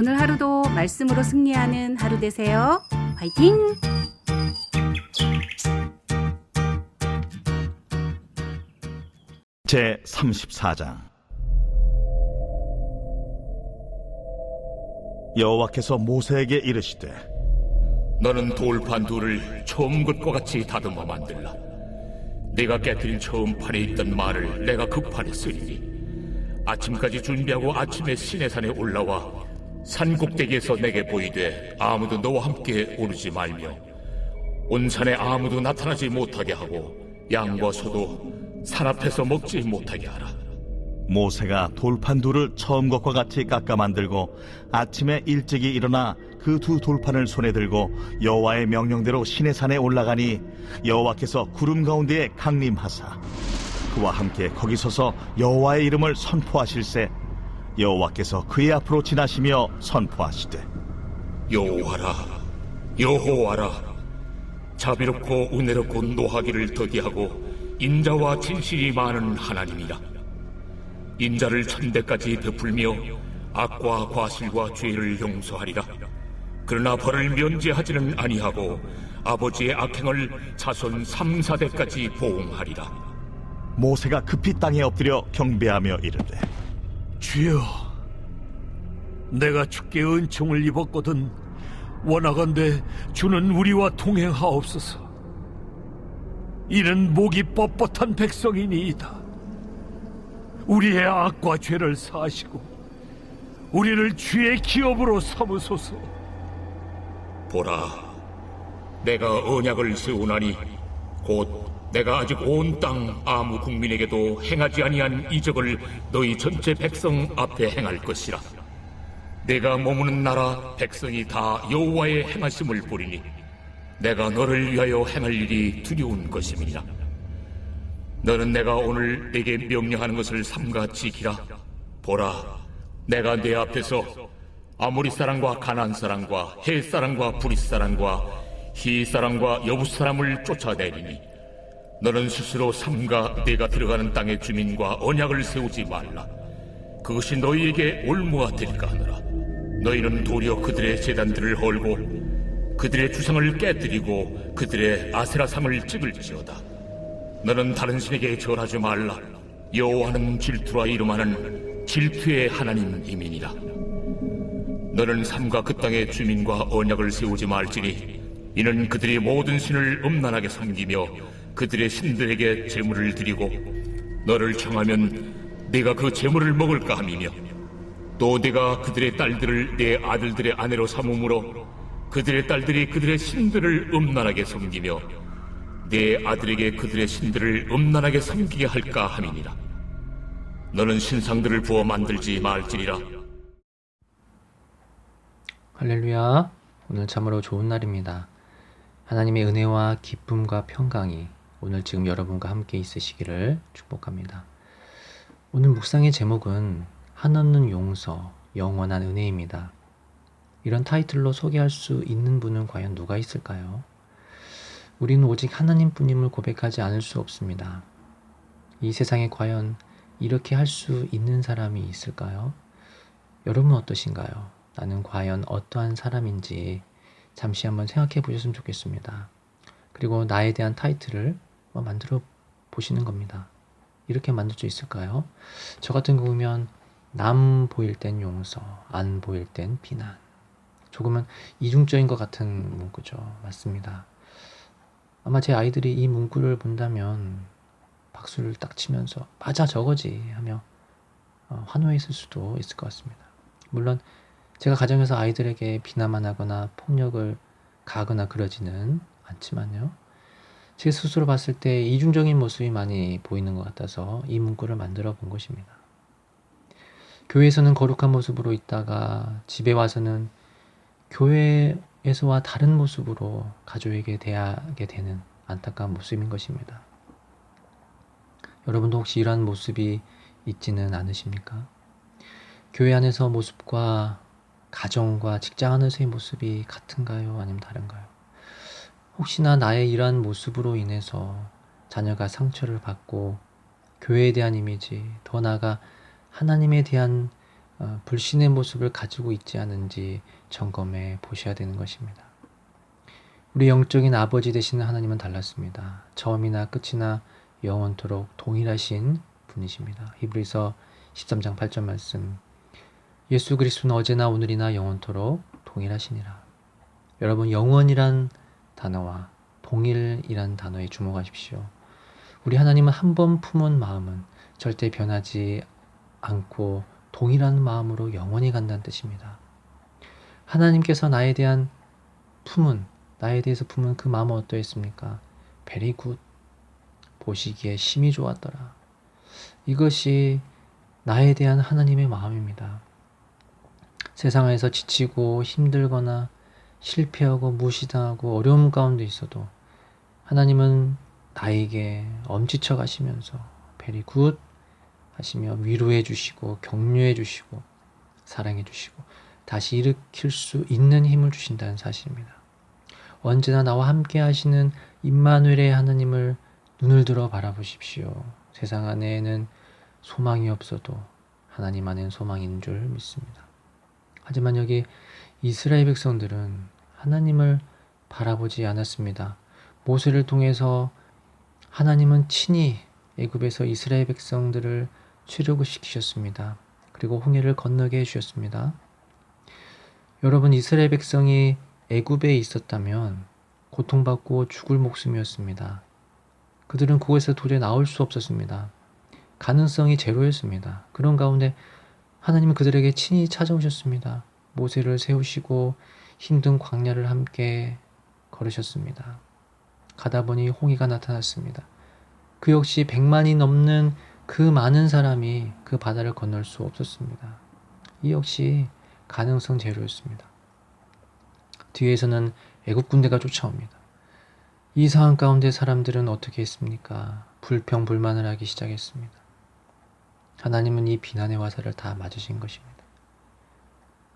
오늘 하루도 말씀으로 승리하는 하루 되세요. 화이팅! 제34장. 여호와께서 모세에게 이르시되 너는 돌판 둘을 처음 것과 같이 다듬어 만들라. 네가 깨뜨린 처음 판에 있던 말을 내가 그 판에 쓰리니 아침까지 준비하고 아침에 시내산에 올라와 산 꼭대기에서 내게 보이되 아무도 너와 함께 오르지 말며 온 산에 아무도 나타나지 못하게 하고 양과 소도 산 앞에서 먹지 못하게 하라. 모세가 돌판 둘을 처음 것과 같이 깎아 만들고 아침에 일찍이 일어나 그 두 돌판을 손에 들고 여호와의 명령대로 시내산에 올라가니 여호와께서 구름 가운데에 강림하사 그와 함께 거기 서서 여호와의 이름을 선포하실세 여호와께서 그의 앞으로 지나시며 선포하시되 여호와라 여호와라 자비롭고 은혜롭고 노하기를 더디하고 인자와 진실이 많은 하나님이라. 인자를 천대까지 베풀며 악과 과실과 죄를 용서하리라. 그러나 벌을 면제하지는 아니하고 아버지의 악행을 자손 3, 4대까지 보응하리라. 모세가 급히 땅에 엎드려 경배하며 이르되 주여, 내가 주께 은총을 입었거든 원하건대 주는 우리와 동행하옵소서. 이는 목이 뻣뻣한 백성이니이다. 우리의 악과 죄를 사하시고 우리를 주의 기업으로 삼으소서. 보라, 내가 언약을 세우나니 곧 내가 아직 온 땅 아무 국민에게도 행하지 아니한 이적을 너희 전체 백성 앞에 행할 것이라. 내가 머무는 나라 백성이 다 여호와의 행하심을 보리니 내가 너를 위하여 행할 일이 두려운 것임이니라. 너는 내가 오늘 네게 명령하는 것을 삼가 지키라. 보라, 내가 네 앞에서 아모리 사람과 가나안 사람과 헷 사람과 브릿 사람과 히 사람과 여붓 사람을 쫓아내리니 너는 스스로 삼가 네가 들어가는 땅의 주민과 언약을 세우지 말라. 그것이 너희에게 올무가 될까 하노라. 너희는 도리어 그들의 제단들을 헐고 그들의 주상을 깨뜨리고 그들의 아세라상을 찍을지어다. 너는 다른 신에게 절하지 말라. 여호와는 질투라 이름하는 질투의 하나님이니라. 너는 삼가 그 땅의 주민과 언약을 세우지 말지니 이는 그들이 모든 신을 음란하게 섬기며 그들의 신들에게 제물을 드리고 너를 청하면 네가 그 제물을 먹을까 함이며 또 네가 그들의 딸들을 네 아들들의 아내로 삼음으로 그들의 딸들이 그들의 신들을 음란하게 섬기며 네 아들에게 그들의 신들을 음란하게 섬기게 할까 함이니라. 너는 신상들을 부어 만들지 말지니라. 할렐루야. 오늘 참으로 좋은 날입니다. 하나님의 은혜와 기쁨과 평강이 오늘 지금 여러분과 함께 있으시기를 축복합니다. 오늘 묵상의 제목은 한없는 용서, 영원한 은혜입니다. 이런 타이틀로 소개할 수 있는 분은 과연 누가 있을까요? 우리는 오직 하나님뿐임을 고백하지 않을 수 없습니다. 이 세상에 과연 이렇게 할 수 있는 사람이 있을까요? 여러분은 어떠신가요? 나는 과연 어떠한 사람인지 잠시 한번 생각해 보셨으면 좋겠습니다. 그리고 나에 대한 타이틀을 만들어 보시는 겁니다. 이렇게 만들 수 있을까요? 저 같은 경우면 남 보일 땐 용서, 안 보일 땐 비난. 조금은 이중적인 것 같은 문구죠. 맞습니다. 아마 제 아이들이 이 문구를 본다면 박수를 딱 치면서 맞아 저거지 하며 환호했을 수도 있을 것 같습니다. 물론 제가 가정에서 아이들에게 비난만 하거나 폭력을 가하거나 그러지는 않지만요. 제 스스로 봤을 때 이중적인 모습이 많이 보이는 것 같아서 이 문구를 만들어 본 것입니다. 교회에서는 거룩한 모습으로 있다가 집에 와서는 교회에서와 다른 모습으로 가족에게 대하게 되는 안타까운 모습인 것입니다. 여러분도 혹시 이러한 모습이 있지는 않으십니까? 교회 안에서 모습과 가정과 직장 안에서의 모습이 같은가요? 아니면 다른가요? 혹시나 나의 이러한 모습으로 인해서 자녀가 상처를 받고 교회에 대한 이미지, 더 나아가 하나님에 대한 불신의 모습을 가지고 있지 않은지 점검해 보셔야 되는 것입니다. 우리 영적인 아버지 되시는 하나님은 달랐습니다. 처음이나 끝이나 영원토록 동일하신 분이십니다. 히브리서 13장 8절 말씀, 예수 그리스도는 어제나 오늘이나 영원토록 동일하시니라. 여러분, 영원이란 단어와 동일이란 단어에 주목하십시오. 우리 하나님은 한 번 품은 마음은 절대 변하지 않고 동일한 마음으로 영원히 간다는 뜻입니다. 하나님께서 나에 대해서 품은 그 마음은 어떠했습니까? Very good. 보시기에 심히 좋았더라. 이것이 나에 대한 하나님의 마음입니다. 세상에서 지치고 힘들거나 실패하고 무시당하고 어려움 가운데 있어도 하나님은 나에게 엄지쳐 가시면서 very good 하시며 위로해 주시고 격려해 주시고 사랑해 주시고 다시 일으킬 수 있는 힘을 주신다는 사실입니다. 언제나 나와 함께 하시는 임마누엘의 하나님을 눈을 들어 바라보십시오. 세상 안에는 소망이 없어도 하나님 안에는 소망이 있는 줄 믿습니다. 하지만 여기 이스라엘 백성들은 하나님을 바라보지 않았습니다. 모세를 통해서 하나님은 친히 애굽에서 이스라엘 백성들을 출애굽시키셨습니다. 그리고 홍해를 건너게 해주셨습니다. 여러분, 이스라엘 백성이 애굽에 있었다면 고통받고 죽을 목숨이었습니다. 그들은 그곳에서 도저히 나올 수 없었습니다. 가능성이 제로였습니다. 그런 가운데 하나님은 그들에게 친히 찾아오셨습니다. 모세를 세우시고 힘든 광야를 함께 걸으셨습니다. 가다 보니 홍해가 나타났습니다. 그 역시 100만이 넘는 그 많은 사람이 그 바다를 건널 수 없었습니다. 이 역시 가능성 제로였습니다. 뒤에서는 애국 군대가 쫓아옵니다. 이 상황 가운데 사람들은 어떻게 했습니까? 불평불만을 하기 시작했습니다. 하나님은 이 비난의 화살을 다 맞으신 것입니다.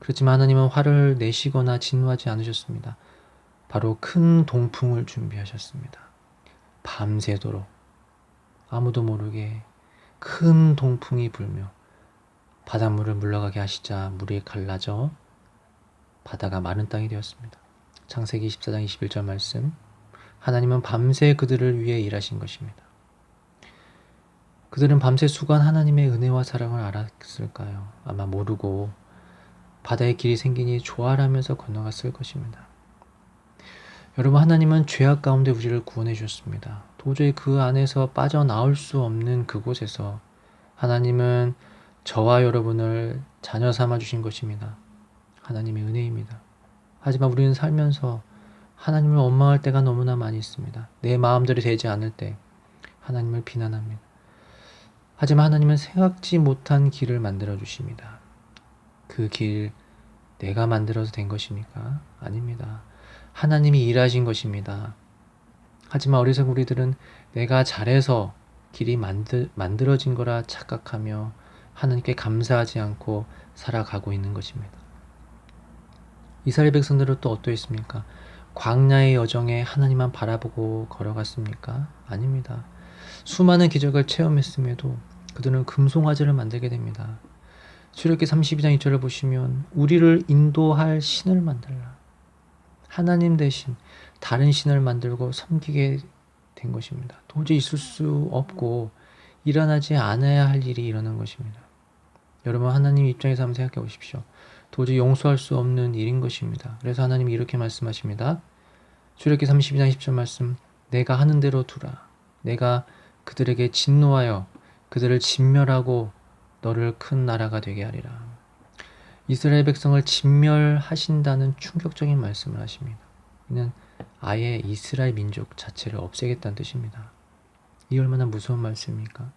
그렇지만 하나님은 화를 내시거나 진노하지 않으셨습니다. 바로 큰 동풍을 준비하셨습니다. 밤새도록 아무도 모르게 큰 동풍이 불며 바닷물을 물러가게 하시자 물이 갈라져 바다가 마른 땅이 되었습니다. 창세기 14장 21절 말씀, 하나님은 밤새 그들을 위해 일하신 것입니다. 그들은 밤새 수고한 하나님의 은혜와 사랑을 알았을까요? 아마 모르고 바다의 길이 생기니 조아라면서 건너갔을 것입니다. 여러분, 하나님은 죄악 가운데 우리를 구원해 주셨습니다. 도저히 그 안에서 빠져나올 수 없는 그곳에서 하나님은 저와 여러분을 자녀 삼아 주신 것입니다. 하나님의 은혜입니다. 하지만 우리는 살면서 하나님을 원망할 때가 너무나 많이 있습니다. 내 마음대로 되지 않을 때 하나님을 비난합니다. 하지만 하나님은 생각지 못한 길을 만들어 주십니다. 그 길 내가 만들어서 된 것입니까? 아닙니다. 하나님이 일하신 것입니다. 하지만 어리석은 우리들은 내가 잘해서 길이 만들어진 거라 착각하며 하나님께 감사하지 않고 살아가고 있는 것입니다. 이스라엘 백성들은 또 어떠했습니까? 광야의 여정에 하나님만 바라보고 걸어갔습니까? 아닙니다. 수많은 기적을 체험했음에도 그들은 금송아지를 만들게 됩니다. 출애굽기 32장 2절을 보시면 우리를 인도할 신을 만들라. 하나님 대신 다른 신을 만들고 섬기게 된 것입니다. 도저히 있을 수 없고 일어나지 않아야 할 일이 일어난 것입니다. 여러분, 하나님 입장에서 한번 생각해 보십시오. 도저히 용서할 수 없는 일인 것입니다. 그래서 하나님이 이렇게 말씀하십니다. 출애굽기 32장 10절 말씀, 내가 하는 대로 두라. 내가 그들에게 진노하여 그들을 진멸하고 너를 큰 나라가 되게 하리라. 이스라엘 백성을 진멸하신다는 충격적인 말씀을 하십니다. 이는 아예 이스라엘 민족 자체를 없애겠다는 뜻입니다. 이 얼마나 무서운 말씀입니까?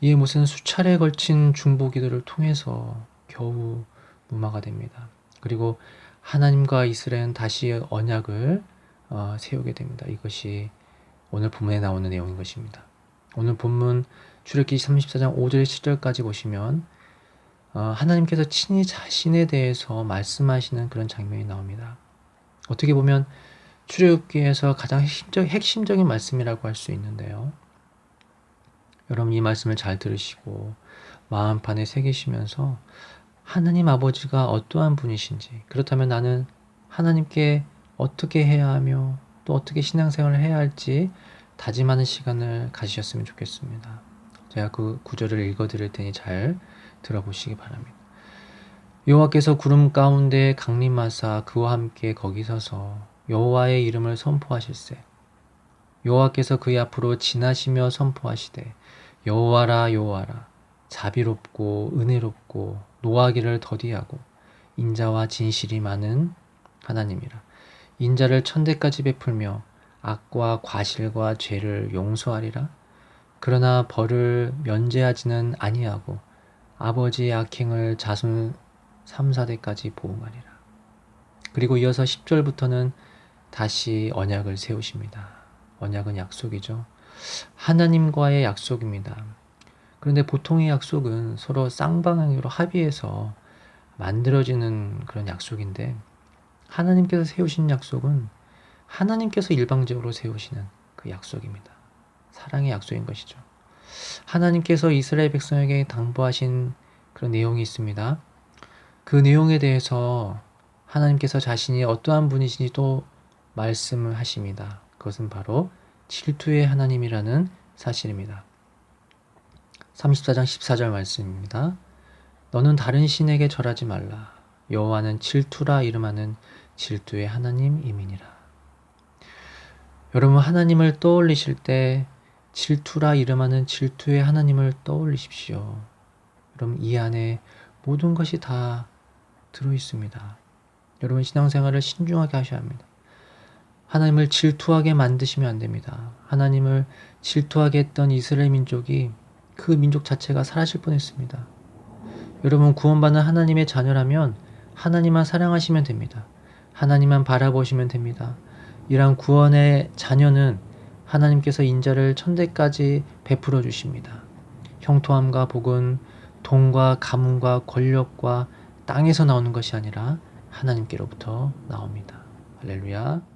이에 모세는 수차례에 걸친 중보기도를 통해서 겨우 무마가 됩니다. 그리고 하나님과 이스라엘은 다시 언약을 세우게 됩니다. 이것이 오늘 본문에 나오는 내용인 것입니다. 오늘 본문 출애굽기 34장 5절 7절까지 보시면 하나님께서 친히 자신에 대해서 말씀하시는 그런 장면이 나옵니다. 어떻게 보면 출애굽기에서 가장 핵심적인 말씀이라고 할 수 있는데요. 여러분, 이 말씀을 잘 들으시고 마음판에 새기시면서 하나님 아버지가 어떠한 분이신지, 그렇다면 나는 하나님께 어떻게 해야 하며 또 어떻게 신앙생활을 해야 할지 다짐하는 시간을 가지셨으면 좋겠습니다. 제가 그 구절을 읽어드릴 테니 잘 들어보시기 바랍니다. 여호와께서 구름 가운데 강림하사 그와 함께 거기 서서 여호와의 이름을 선포하실세. 여호와께서 그의 앞으로 지나시며 선포하시되 여호와라 여호와라 자비롭고 은혜롭고 노하기를 더디하고 인자와 진실이 많은 하나님이라. 인자를 천대까지 베풀며 악과 과실과 죄를 용서하리라. 그러나 벌을 면제하지는 아니하고 아버지의 악행을 자손 3, 4대까지 보응하리라. 그리고 이어서 10절부터는 다시 언약을 세우십니다. 언약은 약속이죠. 하나님과의 약속입니다. 그런데 보통의 약속은 서로 쌍방향으로 합의해서 만들어지는 그런 약속인데, 하나님께서 세우신 약속은 하나님께서 일방적으로 세우시는 그 약속입니다. 사랑의 약속인 것이죠. 하나님께서 이스라엘 백성에게 당부하신 그런 내용이 있습니다. 그 내용에 대해서 하나님께서 자신이 어떠한 분이신지 또 말씀을 하십니다. 그것은 바로 질투의 하나님이라는 사실입니다. 34장 14절 말씀입니다. 너는 다른 신에게 절하지 말라. 여호와는 질투라 이름하는 질투의 하나님이니라. 여러분, 하나님을 떠올리실 때 질투라 이름하는 질투의 하나님을 떠올리십시오. 여러분, 이 안에 모든 것이 다 들어있습니다. 여러분, 신앙생활을 신중하게 하셔야 합니다. 하나님을 질투하게 만드시면 안 됩니다. 하나님을 질투하게 했던 이스라엘 민족이 그 민족 자체가 사라질 뻔했습니다. 여러분, 구원받는 하나님의 자녀라면 하나님만 사랑하시면 됩니다. 하나님만 바라보시면 됩니다. 이러한 구원의 자녀는 하나님께서 인자를 천대까지 베풀어 주십니다. 형통함과 복은 돈과 가문과 권력과 땅에서 나오는 것이 아니라 하나님께로부터 나옵니다. 할렐루야.